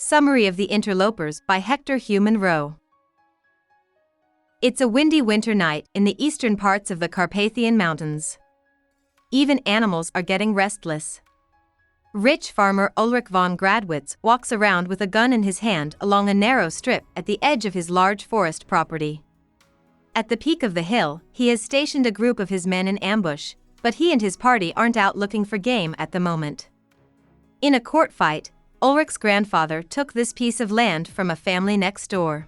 Summary of the Interlopers by Hector Hugh Munro. It's a windy winter night in the eastern parts of the Carpathian Mountains. Even animals are getting restless. Rich farmer Ulrich von Gradwitz walks around with a gun in his hand along a narrow strip at the edge of his large forest property. At the peak of the hill, he has stationed a group of his men in ambush, but he and his party aren't out looking for game at the moment. In a court fight, Ulrich's grandfather took this piece of land from a family next door.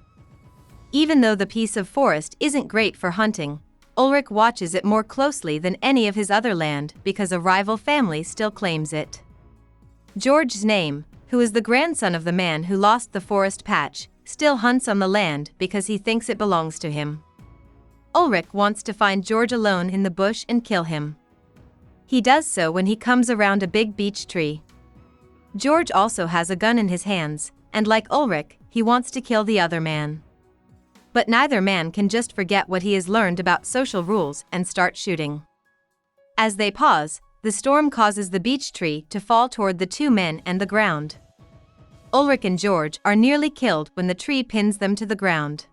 Even though the piece of forest isn't great for hunting, Ulrich watches it more closely than any of his other land because a rival family still claims it. Georg Znaeyms, who is the grandson of the man who lost the forest patch, still hunts on the land because he thinks it belongs to him. Ulrich wants to find Georg alone in the bush and kill him. He does so when he comes around a big beech tree. Georg also has a gun in his hands, and like Ulrich, he wants to kill the other man. But neither man can just forget what he has learned about social rules and start shooting. As they pause, the storm causes the beech tree to fall toward the two men and the ground. Ulrich and Georg are nearly killed when the tree pins them to the ground.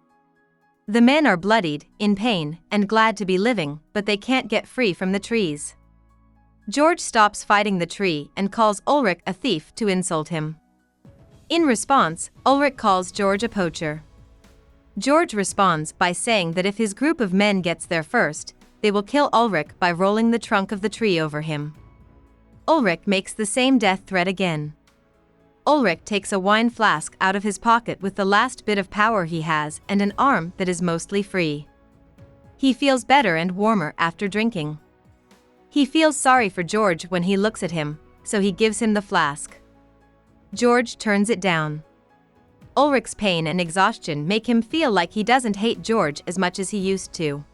The men are bloodied, in pain, and glad to be living, but they can't get free from the trees. Georg stops fighting the tree and calls Ulrich a thief to insult him. In response, Ulrich calls Georg a poacher. Georg responds by saying that if his group of men gets there first, they will kill Ulrich by rolling the trunk of the tree over him. Ulrich makes the same death threat again. Ulrich takes a wine flask out of his pocket with the last bit of power he has and an arm that is mostly free. He feels better and warmer after drinking. He feels sorry for Georg when he looks at him, so he gives him the flask. Georg turns it down. Ulrich's pain and exhaustion make him feel like he doesn't hate Georg as much as he used to.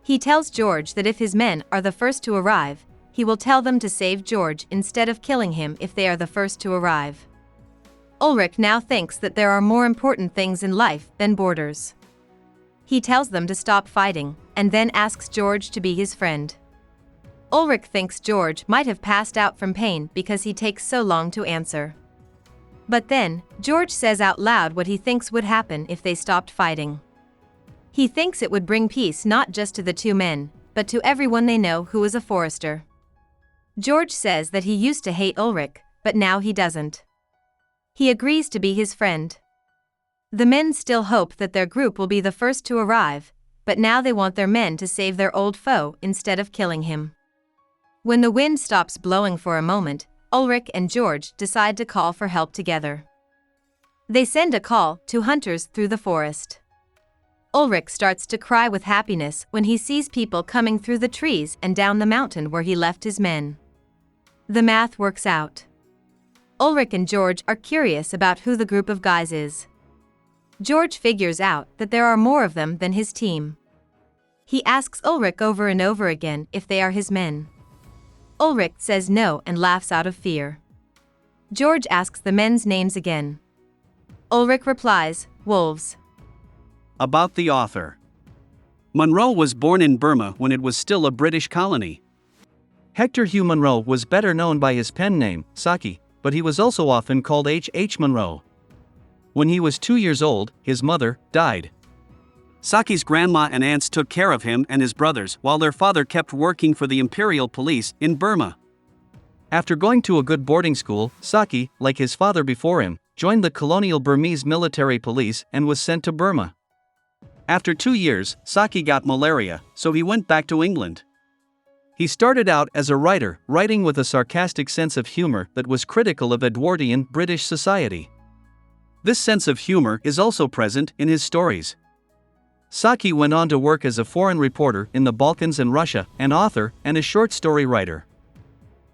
He tells Georg that if his men are the first to arrive, he will tell them to save Georg instead of killing him if they are the first to arrive. Ulrich now thinks that there are more important things in life than borders. He tells them to stop fighting, and then asks Georg to be his friend. Ulrich thinks Georg might have passed out from pain because he takes so long to answer. But then, Georg says out loud what he thinks would happen if they stopped fighting. He thinks it would bring peace not just to the two men, but to everyone they know who is a forester. Georg says that he used to hate Ulrich, but now he doesn't. He agrees to be his friend. The men still hope that their group will be the first to arrive, but now they want their men to save their old foe instead of killing him. When the wind stops blowing for a moment, Ulrich and Georg decide to call for help together. They send a call to hunters through the forest. Ulrich starts to cry with happiness when he sees people coming through the trees and down the mountain where he left his men. The math works out. Ulrich and Georg are curious about who the group of guys is. Georg figures out that there are more of them than his team. He asks Ulrich over and over again if they are his men. Ulrich says no and laughs out of fear. Georg asks the men's names again. Ulrich replies, wolves. About the author. Munro was born in Burma when it was still a British colony. Hector Hugh Munro was better known by his pen name, Saki, but he was also often called H. Munro. When he was 2 years old, his mother died. Saki's grandma and aunts took care of him and his brothers while their father kept working for the imperial police in Burma. After going to a good boarding school, Saki, like his father before him, joined the colonial Burmese military police and was sent to Burma. After 2 years, Saki got malaria, so he went back to England. He started out as a writer, writing with a sarcastic sense of humor that was critical of Edwardian British society. This sense of humor is also present in his stories. Saki went on to work as a foreign reporter in the Balkans and Russia, an author and a short story writer.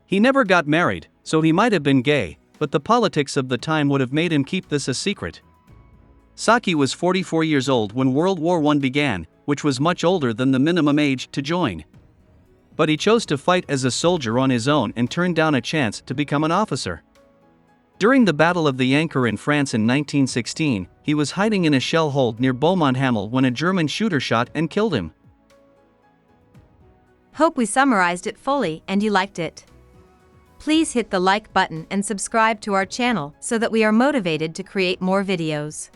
He never got married, so he might have been gay, but the politics of the time would have made him keep this a secret. Saki was 44 years old when World War I began, which was much older than the minimum age to join. But he chose to fight as a soldier on his own and turned down a chance to become an officer. During the Battle of the Anchor in France in 1916, he was hiding in a shell hold near Beaumont-Hamel when a German shooter shot and killed him. Hope we summarized it fully and you liked it. Please hit the like button and subscribe to our channel so that we are motivated to create more videos.